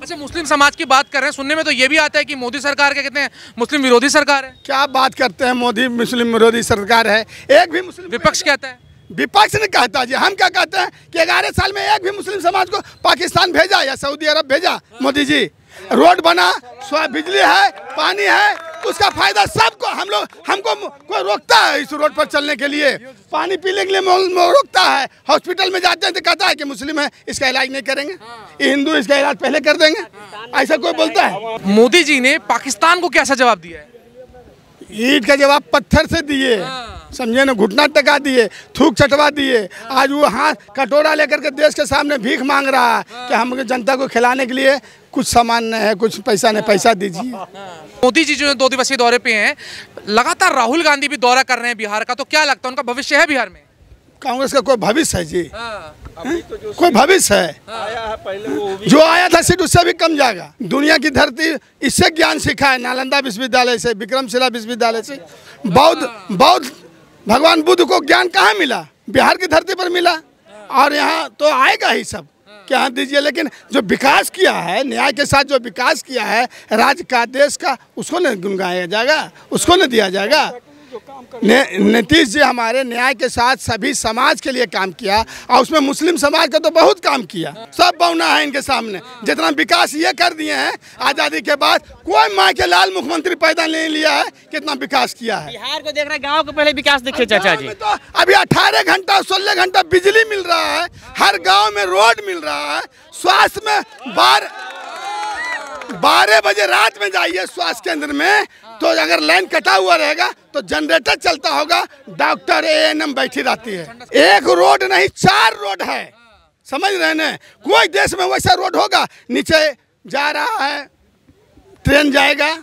अच्छा, मुस्लिम समाज की बात कर रहे हैं, सुनने में तो ये भी आता है कि मोदी सरकार क्या कहते हैं, मुस्लिम विरोधी सरकार है। क्या बात करते हैं, मोदी मुस्लिम विरोधी सरकार है। एक भी मुस्लिम विपक्ष कहता है। विपक्ष ने कहता जी, हम क्या कहते हैं कि 11 साल में एक भी मुस्लिम समाज को पाकिस्तान भेजा या सऊदी अरब भेजा मोदी जी। रोड बना, बिजली है, पानी है, उसका फायदा सबको। हमको कोई रोकता है इस रोड पर चलने के लिए, पानी पीने के लिए रोकता है। हॉस्पिटल में जाते हैं तो कहता है कि मुस्लिम है, इसका इलाज नहीं करेंगे, हिंदू इसका इलाज पहले कर देंगे, ऐसा कोई बोलता है। मोदी जी ने पाकिस्तान को कैसा जवाब दिया है? ईंट का जवाब पत्थर से दिए, समझे ना, घुटना टका दिए, थूक चटवा दिए। आज वो हाथ कटोरा लेकर के देश के सामने भीख मांग रहा है कि हम जनता को खिलाने के लिए कुछ सामान नहीं है, कुछ पैसा नहीं, पैसा दीजिए। मोदी जी जो 2 दिवसीय दौरे पे हैं, लगातार राहुल गांधी भी दौरा कर रहे हैं बिहार का, तो क्या लगता है उनका भविष्य है बिहार में? कांग्रेस का कोई भविष्य है जी? कोई भविष्य है? आया है पहले, वो जो आया था सीट उससे भी कम जाएगा। दुनिया की धरती इससे ज्ञान सीखा है, नालंदा विश्वविद्यालय से, विक्रमशिला विश्वविद्यालय से। बौद्ध भगवान बुद्ध को ज्ञान कहाँ मिला? बिहार की धरती पर मिला। और यहाँ तो आएगा ही सब, क्या दीजिए। लेकिन जो विकास किया है, न्याय के साथ जो विकास किया है राज्य का, देश का, उसको न गुनगाया जाएगा, उसको न दिया जाएगा। नीतीश जी हमारे न्याय के साथ सभी समाज के लिए काम किया, और उसमें मुस्लिम समाज का तो बहुत काम किया। सब बौना है इनके सामने। जितना विकास ये कर दिए हैं आज़ादी के बाद, कोई माँ के लाल मुख्यमंत्री पैदा नहीं लिया है, कितना विकास किया है। बिहार को देख रहे हैं, गाँव को पहले विकास देखिए चाचा जी। तो अभी 18 घंटा 16 घंटा बिजली मिल रहा है, हर गाँव में रोड मिल रहा है। स्वास्थ्य में 12 बजे रात में जाइए स्वास्थ्य केंद्र में, तो अगर लाइन कटा हुआ रहेगा तो जनरेटर चलता होगा, डॉक्टर ANM बैठी रहती है। एक रोड नहीं 4 रोड है, समझ रहे हैं? कोई देश में वैसा रोड होगा? नीचे जा रहा है, ट्रेन जाएगा,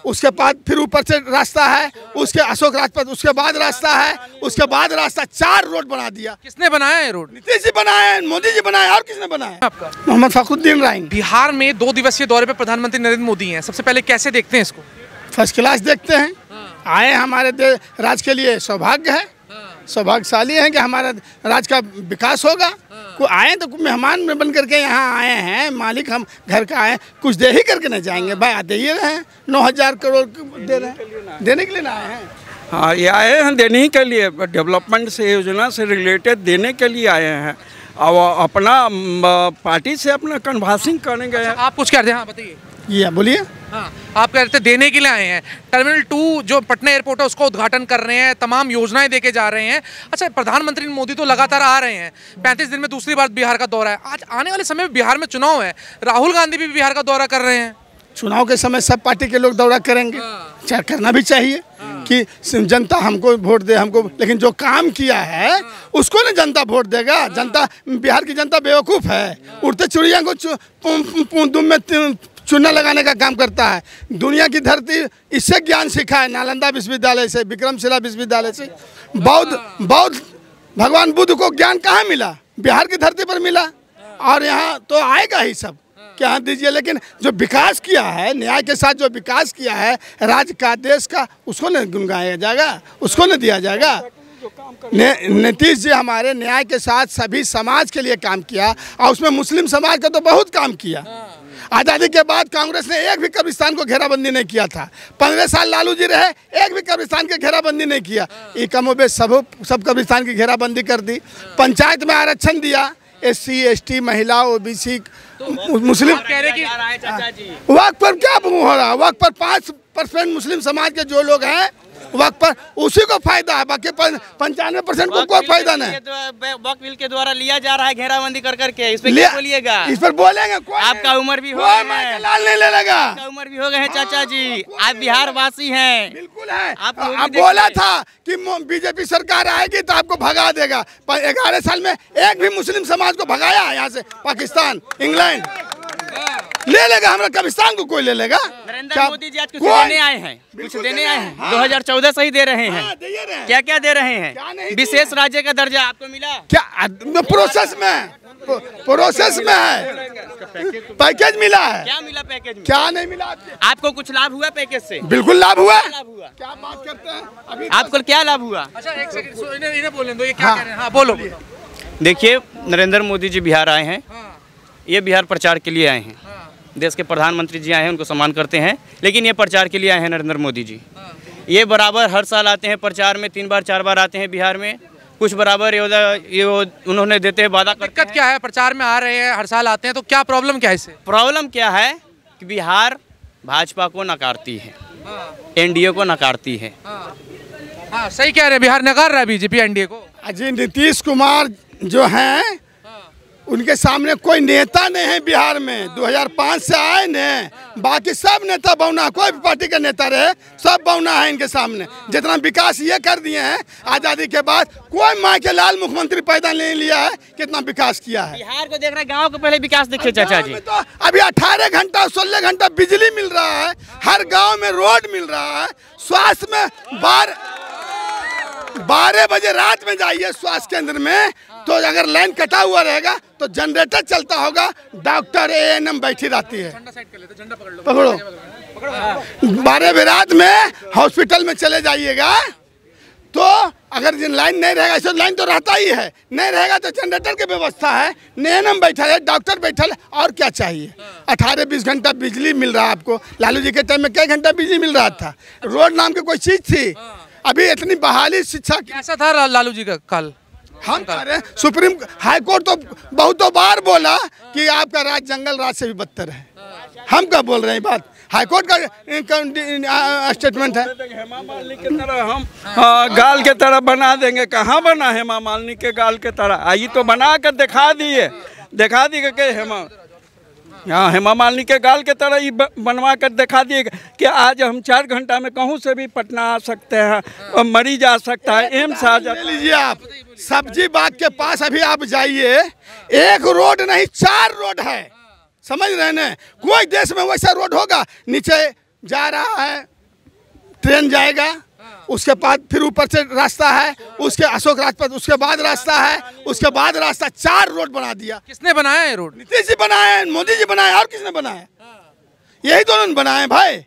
उसके बाद फिर ऊपर से रास्ता है, उसके अशोक राजपथ, उसके बाद रास्ता है, उसके बाद रास्ता। 4 रोड बना दिया। किसने बनाया है रोड? नीतीश जी बनाए, मोदी जी बनाए, और किसने बनाया? आपका मोहम्मद फखरुद्दीन राइन। बिहार में 2 दिवसीय दौरे पे प्रधानमंत्री नरेंद्र मोदी हैं, सबसे पहले कैसे देखते हैं इसको? फर्स्ट क्लास देखते हैं। आए हमारे राज्य के लिए सौभाग्य है, सौभाग्यशाली है कि हमारा राज्य का विकास होगा। को आए तो मेहमान में बन करके यहाँ आए हैं, मालिक हम घर का आए, कुछ दे ही करके नहीं जाएंगे भाई। आते ही रहे हैं, 9000 करोड़ दे रहे हैं, देने के लिए ना आए हैं। हाँ, ये आए हैं देने ही के लिए, डेवलपमेंट से, योजना से रिलेटेड देने के लिए आए हैं। और अपना पार्टी से अपना कन्वासिंग करने गए हैं। आप कुछ कह रहे हैं? हाँ बताइए। ये बोलिए। हाँ, आप कह रहे थे देने के लिए आए हैं। टर्मिनल 2 जो पटना एयरपोर्ट है उसका उद्घाटन कर रहे हैं, तमाम योजनाएं देके जा रहे हैं। अच्छा, प्रधानमंत्री मोदी तो लगातार आ रहे हैं, 35 दिन में दूसरी बार बिहार का दौरा है। आज आने वाले समय में बिहार में चुनाव है, राहुल गांधी भी बिहार का दौरा कर रहे हैं। चुनाव के समय सब पार्टी के लोग दौरा करेंगे, चाहे करना भी चाहिए कि जनता हमको वोट दे, हमको। लेकिन जो काम किया है उसको ना जनता वोट देगा। जनता, बिहार की जनता बेवकूफ़ है, उड़ते चिड़िया को दुम में चूना लगाने का काम करता है। दुनिया की धरती इससे ज्ञान सीखा है, नालंदा विश्वविद्यालय से, विक्रमशिला विश्वविद्यालय से। बौद्ध भगवान बुद्ध को ज्ञान कहाँ मिला? बिहार की धरती पर मिला। और यहाँ तो आएगा ही सब, क्या दीजिए। लेकिन जो विकास किया है, न्याय के साथ जो विकास किया है राज्य का, देश का, उसको न गुनगाया जाएगा, उसको न दिया जाएगा। नीतीश जी हमारे न्याय के साथ सभी समाज के लिए काम किया, और उसमें मुस्लिम समाज का तो बहुत काम किया। आज़ादी के बाद कांग्रेस ने एक भी कब्रिस्तान को घेराबंदी नहीं किया था। 15 साल लालू जी रहे, एक भी कब्रिस्तान की घेराबंदी नहीं किया। ये कमोबेश सब कब्रिस्तान की घेराबंदी कर दी। पंचायत में आरक्षण दिया, SC ST महिला OBC मुस्लिम। वक्त पर क्या हो रहा है? वक्त पर 5% मुस्लिम समाज के जो लोग हैं वक्त पर, उसी को फायदा है, बाकी 95% को कोई फायदा नहीं। वक्त बिल के द्वारा लिया जा रहा है घेराबंदी कर करके, इस पर क्या बोलिएगा? इस पर बोलेंगे? आपका उम्र भी हो गया है, लाल नहीं लेगा, आपका उम्र भी हो गया है चाचा जी, आप बिहार वासी हैं। बिल्कुल है। आप बोला था कि बीजेपी सरकार आएगी तो आपको भगा देगा। 11 साल में एक भी मुस्लिम समाज को भगाया यहाँ से, पाकिस्तान, इंग्लैंड ले लेगा, हमारा कब्रिस्तान को कोई ले लेगा? नरेंद्र मोदी जी आज कुछ देने आए हैं, कुछ देने आए हैं। 2014 से ही दे रहे हैं। क्या क्या दे रहे हैं? विशेष राज्य का दर्जा आपको मिला क्या? प्रोसेस में है, पैकेज मिला है। क्या मिला पैकेज में? क्या नहीं मिला? आपको कुछ लाभ हुआ पैकेज से? बिल्कुल लाभ हुआ। क्या बात करते हैं? अभी आपको क्या लाभ हुआ? अच्छा, एक सेकंड, इन्हें बोलने दो, ये क्या कह रहे हैं? हाँ बोलो। देखिए, नरेंद्र मोदी जी बिहार आए हैं, ये बिहार प्रचार के लिए आए हैं। देश के प्रधानमंत्री जी आए हैं, उनको सम्मान करते हैं, लेकिन ये प्रचार के लिए आए हैं नरेंद्र मोदी जी। ये बराबर हर साल आते हैं प्रचार में, 3 बार 4 बार आते हैं बिहार में, कुछ बराबर ये उन्होंने देते हैं, वादा करते हैं। दिक्कत क्या है, प्रचार में आ रहे हैं, हर साल आते हैं, तो क्या प्रॉब्लम क्या है इससे? प्रॉब्लम क्या है कि बिहार भाजपा को नकारती है, एनडीए को नकारती है। हाँ सही कह रहे हैं, बिहार नकार रहा है बीजेपी एनडीए को। अजी नीतीश कुमार जो हैं उनके सामने कोई नेता नहीं है बिहार में। 2005 से आए ने, बाकी सब नेता बौना, कोई भी पार्टी का नेता रहे सब बौना है इनके सामने। जितना विकास ये कर दिए हैं आज़ादी के बाद, कोई माँ के लाल मुख्यमंत्री पैदा नहीं लिया है, कितना विकास किया है। बिहार को देख रहे हैं, गाँव को पहले विकास देखिए चाचा जी। तो अभी 18 घंटा 16 घंटा बिजली मिल रहा है, हर गाँव में रोड मिल रहा है, स्वास्थ्य में 12 बजे रात में जाइए स्वास्थ्य केंद्र में, तो अगर लाइन कटा हुआ रहेगा तो जनरेटर चलता होगा, डॉक्टर ANM बैठी रहती है। पकड़ो 12 बजे रात में हॉस्पिटल में चले जाइएगा, तो अगर लाइन नहीं रहेगा, इसमें लाइन तो रहता ही है, नहीं रहेगा तो जनरेटर की व्यवस्था है, ANM बैठा है, डॉक्टर बैठा है, और क्या चाहिए। 18-20 घंटा बिजली मिल रहा है आपको। लालू जी के टाइम में कई घंटा बिजली मिल रहा था, रोड नाम की कोई चीज़ थी। अभी इतनी बहाली शिक्षा कैसा था लालू जी का काल? हम कह रहे हैं, सुप्रीम हाई कोर्ट तो बहुतों बार बोला कि आपका राज जंगल राज से भी बदतर है। हम क्या बोल रहे हैं बात, हाई कोर्ट का स्टेटमेंट है। हेमा मालिनी की तरह हम गाल के तरह बना देंगे, कहाँ बना हेमा मालिनी के गाल के तरह? आई तो बना कर दिखा दिए कि हेमा मालिनी के गाल के तरह ही बनवा कर दिखा दिए कि आज हम 4 घंटा में कहूँ से भी पटना आ सकते हैं और मरीज आ सकता है, एम्स आ जाता है। लीजिए आप सब्जी बाग के पास अभी आप जाइए, 1 रोड नहीं 4 रोड है, समझ रहे हैं? कोई देश में वैसा रोड होगा? नीचे जा रहा है ट्रेन जाएगा, उसके बाद फिर ऊपर से रास्ता है, उसके अशोक राजपथ, उसके बाद रास्ता है, उसके बाद रास्ता, 4 रोड बना दिया। किसने बनाया है रोड? नीतीश जी बनाए, मोदी जी बनाए, और किसने बनाया? यही दोनों ने बनाए भाई।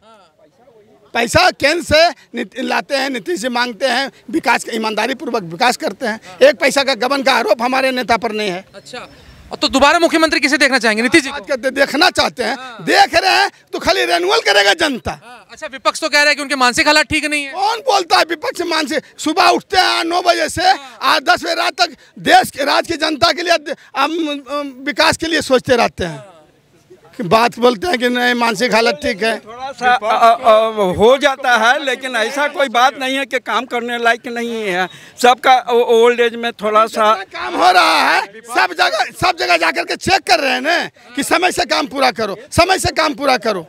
पैसा केंद्र से लाते हैं, नीतीश जी मांगते हैं, विकास ईमानदारी पूर्वक विकास करते हैं। 1 पैसा का गबन का आरोप हमारे नेता पर नहीं है। अच्छा, तो दोबारा मुख्यमंत्री किसे देखना चाहेंगे? नीतीश जी को? देखना चाहते हैं, देख रहे हैं तो खाली रेनुअल करेगा जनता। अच्छा, विपक्ष तो कह रहा है कि उनके मानसिक हालात ठीक नहीं है। कौन बोलता है विपक्ष मानसिक? सुबह उठते हैं 9 बजे से आज 10 बजे रात तक देश के राज्य की जनता के लिए विकास के लिए सोचते रहते हैं, बात बोलते हैं कि नहीं मानसिक हालत ठीक है। थोड़ा सा हो जाता है, लेकिन ऐसा कोई बात नहीं है कि काम करने लायक नहीं है। सबका ओल्ड एज में थोड़ा सा काम हो रहा है, सब जगह जाकर के चेक कर रहे हैं ना कि समय से काम पूरा करो, समय से काम पूरा करो।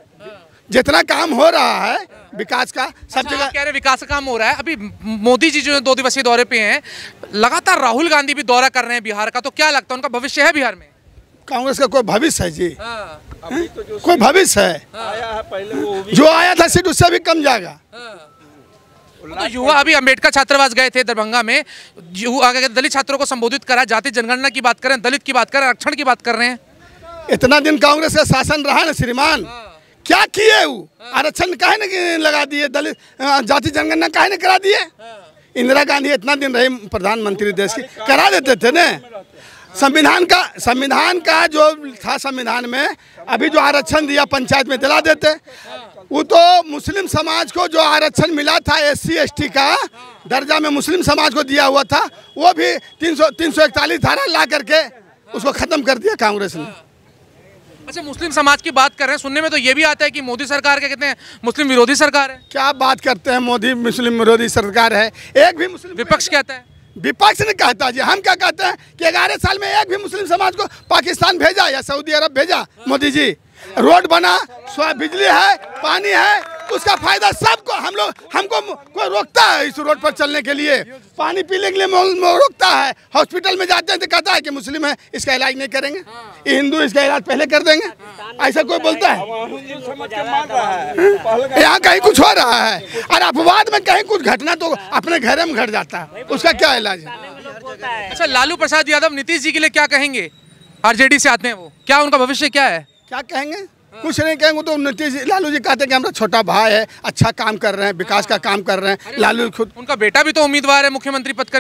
जितना काम हो रहा है विकास का सब जगह कह रहे विकास का काम हो रहा है। अभी मोदी जी जो 2 दिवसीय दौरे पे हैं, लगातार राहुल गांधी भी दौरा कर रहे हैं बिहार का, तो क्या लगता है उनका भविष्य है बिहार में? कांग्रेस का कोई भविष्य है जी? अभी तो जो कोई भविष्य है? आया है पहले वो भी जो आया था सीट उससे भी कम जाएगा। तो युवा अभी अंबेडकर छात्रावास गए थे दरभंगा में, दलित छात्रों को संबोधित करा, जाति जनगणना की बात करें, दलित की बात करें, आरक्षण की बात कर रहे हैं। इतना दिन कांग्रेस का शासन रहा ना श्रीमान, क्या किए वो? आरक्षण काहे न लगा दिए, दलित जाति जनगणना काहे न करा दिए? इंदिरा गांधी इतना दिन रही प्रधानमंत्री देश की, करा देते थे ना। संविधान का जो था, संविधान में अभी जो आरक्षण दिया पंचायत में दिला देते। वो तो मुस्लिम समाज को जो आरक्षण मिला था SC ST का दर्जा में मुस्लिम समाज को दिया हुआ था, वो भी 341 धारा ला करके उसको खत्म कर दिया कांग्रेस ने। अच्छा, मुस्लिम समाज की बात कर रहे हैं, सुनने में तो ये भी आता है कि मोदी सरकार क्या कहते हैं, मुस्लिम विरोधी सरकार है। क्या बात करते हैं, मोदी मुस्लिम विरोधी सरकार है? एक भी मुस्लिम विपक्ष कहता है। विपक्ष ने कहता जी, हम क्या कहते हैं कि 11 साल में एक भी मुस्लिम समाज को पाकिस्तान भेजा या सऊदी अरब भेजा? मोदी जी रोड बना, बिजली है, पानी है, उसका फायदा सबको। हमको कोई रोकता है इस रोड पर चलने के लिए? पानी पीने के लिए रोकता है? हॉस्पिटल में जाते हैं तो कहता है कि मुस्लिम है, इसका इलाज नहीं करेंगे, ये हिंदू, इसका इलाज पहले कर देंगे। ऐसा कोई बोलता है? यहाँ कहीं कुछ हो रहा है और अपवाद में कहीं कुछ घटना तो अपने घर में घट जाता है, उसका क्या इलाज है? अच्छा, लालू प्रसाद यादव नीतीश जी के लिए क्या कहेंगे? RJD से आते हैं वो, क्या उनका भविष्य क्या है? क्या कहेंगे? कुछ नहीं कहेंगे। तो नीतीश लालू जी कहते हैं कि हमारा छोटा भाई है, अच्छा काम कर रहे हैं, विकास का काम कर रहे हैं। लालू खुद, उनका बेटा भी तो उम्मीदवार है मुख्यमंत्री पद का।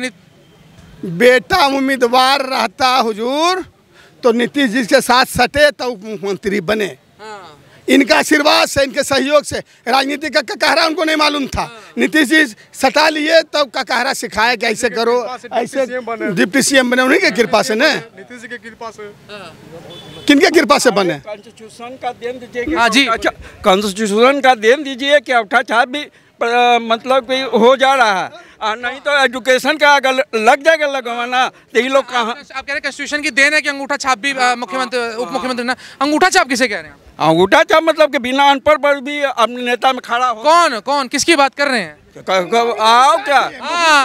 बेटा उम्मीदवार रहता हुजूर तो नीतीश जी के साथ सटे तो मुख्यमंत्री बने। इनका आशीर्वाद से, इनके सहयोग से राजनीति का ककहरा उनको नहीं मालूम था। नीतीश जी सटा लिए तब ककहरा सिखाया कि ऐसे करो, ऐसे डिप्टी सीएम बने उन्हीं की कृपा से न, नीतीश जी की कृपा से। किनके कृपा से बने? कॉन्स्टिट्यूशन का देन दीजिए। हाँ जी, कॉन्स्टिट्यूशन का देन दीजिए कि औठा छाप भी मतलब कि हो जा रहा है, नहीं तो एजुकेशन का अगर लग जाएगा लगवाना तो ये लोग कहाँ। आप कह रहे हैं कॉन्स्टिट्यूशन की देन है कि अंगूठा छाप भी मुख्यमंत्री उप मुख्यमंत्री ना, अंगूठा छाप किसे कह रहे हैं? अंगूठा छाप मतलब कि बिना अनपढ़ पर भी अपने नेता में खड़ा हो। कौन कौन किसकी बात कर रहे हैं? आओ क्या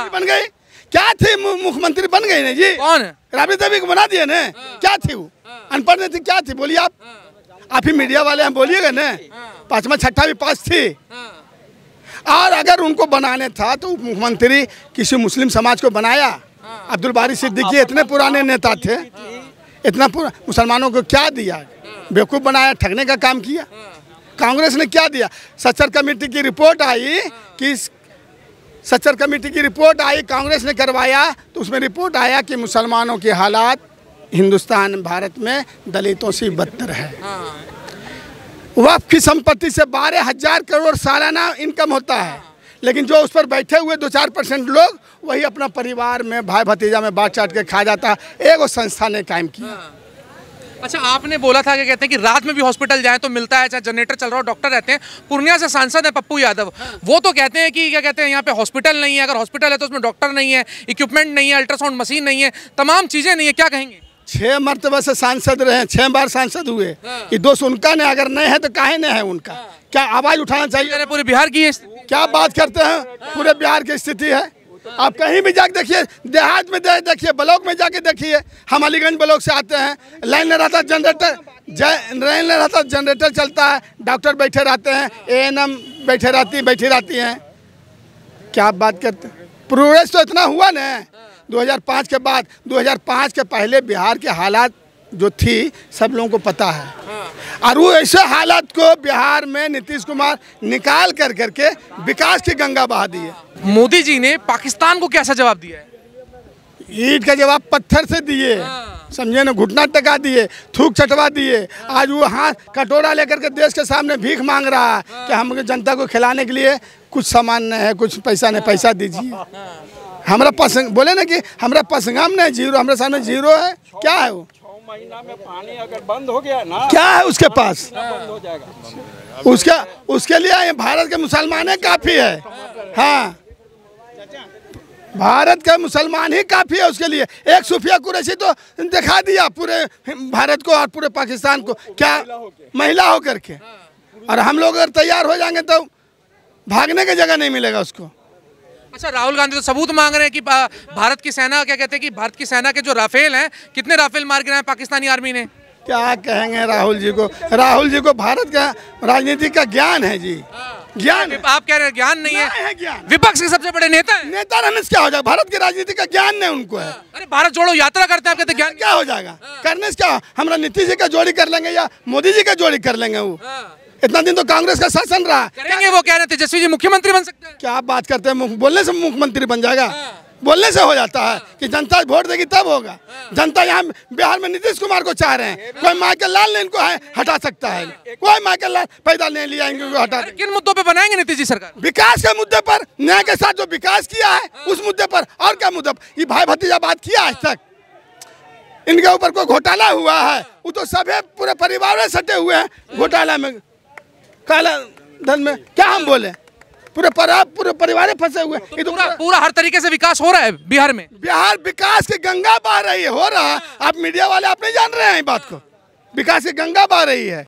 बन गई, क्या थी? मुख्यमंत्री बन गई ना जी। कौन? राबड़ी देवी को बना दिए ना, क्या थी वो? अनपढ़ नहीं थी, क्या थी? बोलिए आप ही मीडिया वाले हैं, बोलिएगा ना। 5वां 6ठा भी पास थी। और अगर उनको बनाने था तो मुख्यमंत्री किसी मुस्लिम समाज को बनाया। अब्दुल बारी सिद्दीकी इतने पुराने नेता थे, इतना मुसलमानों को क्या दिया? बेवकूफ़ बनाया, ठगने का काम किया। कांग्रेस ने क्या दिया? सच्चर कमेटी की रिपोर्ट आई कि सच्चर कमेटी की रिपोर्ट आई, कांग्रेस ने करवाया, तो उसमें रिपोर्ट आया कि मुसलमानों के हालात हिंदुस्तान भारत में दलितों से बदतर है। वक्फ की संपत्ति से 12,000 करोड़ सालाना इनकम होता है, लेकिन जो उस पर बैठे हुए 2-4% लोग, वही अपना परिवार में भाई भतीजा में बांट चाट के खा जाता है। एक संस्था ने कायम किया। अच्छा, आपने बोला था कि कहते हैं कि रात में भी हॉस्पिटल जाएं तो मिलता है, चाहे जनरेटर चल रहा हो, डॉक्टर रहते हैं। पूर्णिया से सांसद है पप्पू यादव, वो तो कहते हैं कि क्या कहते हैं यहाँ पे हॉस्पिटल नहीं है, अगर हॉस्पिटल है तो उसमें डॉक्टर नहीं है, इक्विपमेंट नहीं है, अल्ट्रासाउंड मशीन नहीं है, तमाम चीज़ें नहीं है। क्या कहेंगे? 6 मरतबा से सांसद रहे, 6 बार सांसद हुए। ये दोष उनका नहीं, अगर नहीं है तो काहे नहीं है उनका? क्या आवाज़ उठाना चाहिए? पूरे बिहार की क्या बात करते हैं? पूरे बिहार की स्थिति है। आप कहीं भी जाके देखिए, देहात में देखिए, ब्लॉक में जाके देखिए। हम अलीगंज ब्लॉक से आते हैं, लाइन में रहता जनरेटर चलता है, डॉक्टर बैठे रहते हैं, ANM बैठी रहती हैं। क्या आप बात करते हैं? प्रोग्रेस तो इतना हुआ ना 2005 के बाद। 2005 के पहले बिहार के हालात जो थी सब लोगों को पता है। और वो ऐसे हालात को बिहार में नीतीश कुमार निकाल करके विकास की गंगा बहा दी है। मोदी जी ने पाकिस्तान को कैसा जवाब दिया है? ईंट का जवाब पत्थर से दिए, समझे ना, घुटना टका दिए, थूक चटवा दिए। आज वो हाथ कटोरा लेकर के देश के सामने भीख मांग रहा है कि हम जनता को खिलाने के लिए कुछ सामान नहीं है, कुछ पैसा नहीं, पैसा दीजिए। हमारा पसंग बोले ना कि हमारा पसंगाम नहीं, जीरो, हमारे सामने जीरो है। क्या है वो? 6 महीना में पानी अगर बंद हो गया ना, क्या है उसके पास? बंद हो जाएगा। उसके लिए भारत के मुसलमान ही काफ़ी है। हाँ, भारत के मुसलमान ही काफ़ी है उसके लिए। एक सूफिया कुरैशी तो दिखा दिया पूरे भारत को और पूरे पाकिस्तान को, क्या महिला होकर के। और हम लोग अगर तैयार हो जाएंगे तो भागने की जगह नहीं मिलेगा उसको। अच्छा, राहुल गांधी तो सबूत मांग रहे हैं कि भारत की सेना, क्या कहते हैं कि भारत की सेना के जो राफेल हैं, कितने राफेल मार गिराए पाकिस्तानी आर्मी ने। क्या कहेंगे राहुल जी को? राहुल जी को भारत का राजनीति का ज्ञान है जी, ज्ञान। आप कह रहे हैं ज्ञान नहीं है? ज्ञान। विपक्ष के सबसे बड़े नेता हैं। नेता रहने से क्या हो जाएगा? भारत की राजनीति का ज्ञान नहीं उनको है। अरे भारत जोड़ो यात्रा करते हैं, आप कहते हैं ज्ञान क्या हो जाएगा? करने से क्या? हमरा नीतीश जी का जोड़ी कर लेंगे या मोदी जी का जोड़ी कर लेंगे? वो इतना दिन तो कांग्रेस का शासन रहा। करेंगे वो, कह रहे तेजस्वी जी मुख्यमंत्री बन सकते हैं। क्या आप बात करते हैं? बोलने से मुख्यमंत्री बन जाएगा? बोलने से हो जाता है कि जनता वोट देगी तब होगा। जनता यहाँ बिहार में नीतीश कुमार को चाह रहे हैं। कोई माइकल लाल ने इनको हटा सकता है? कोई माइकल लाल पैदा नहीं लिया इनको हटा। किन मुद्दों पे बनाएंगे नीतीश जी सरकार? विकास के मुद्दे पर, न्याय के साथ जो विकास किया है उस मुद्दे पर। और क्या मुद्दा? ये भाई भतीजा बात किया आज तक? इनके ऊपर कोई घोटाला हुआ है? वो तो सभी पूरे परिवार में सटे हुए हैं घोटाला में, काला धन में। क्या हम बोले? पूरे परिवार फंसे हुए। ये तो पूरा हर तरीके से विकास हो रहा है बिहार में। बिहार विकास की गंगा बह रही है, हो रहा है। आप मीडिया वाले आप नहीं जान रहे हैं इस बात को। विकास की गंगा बह रही है।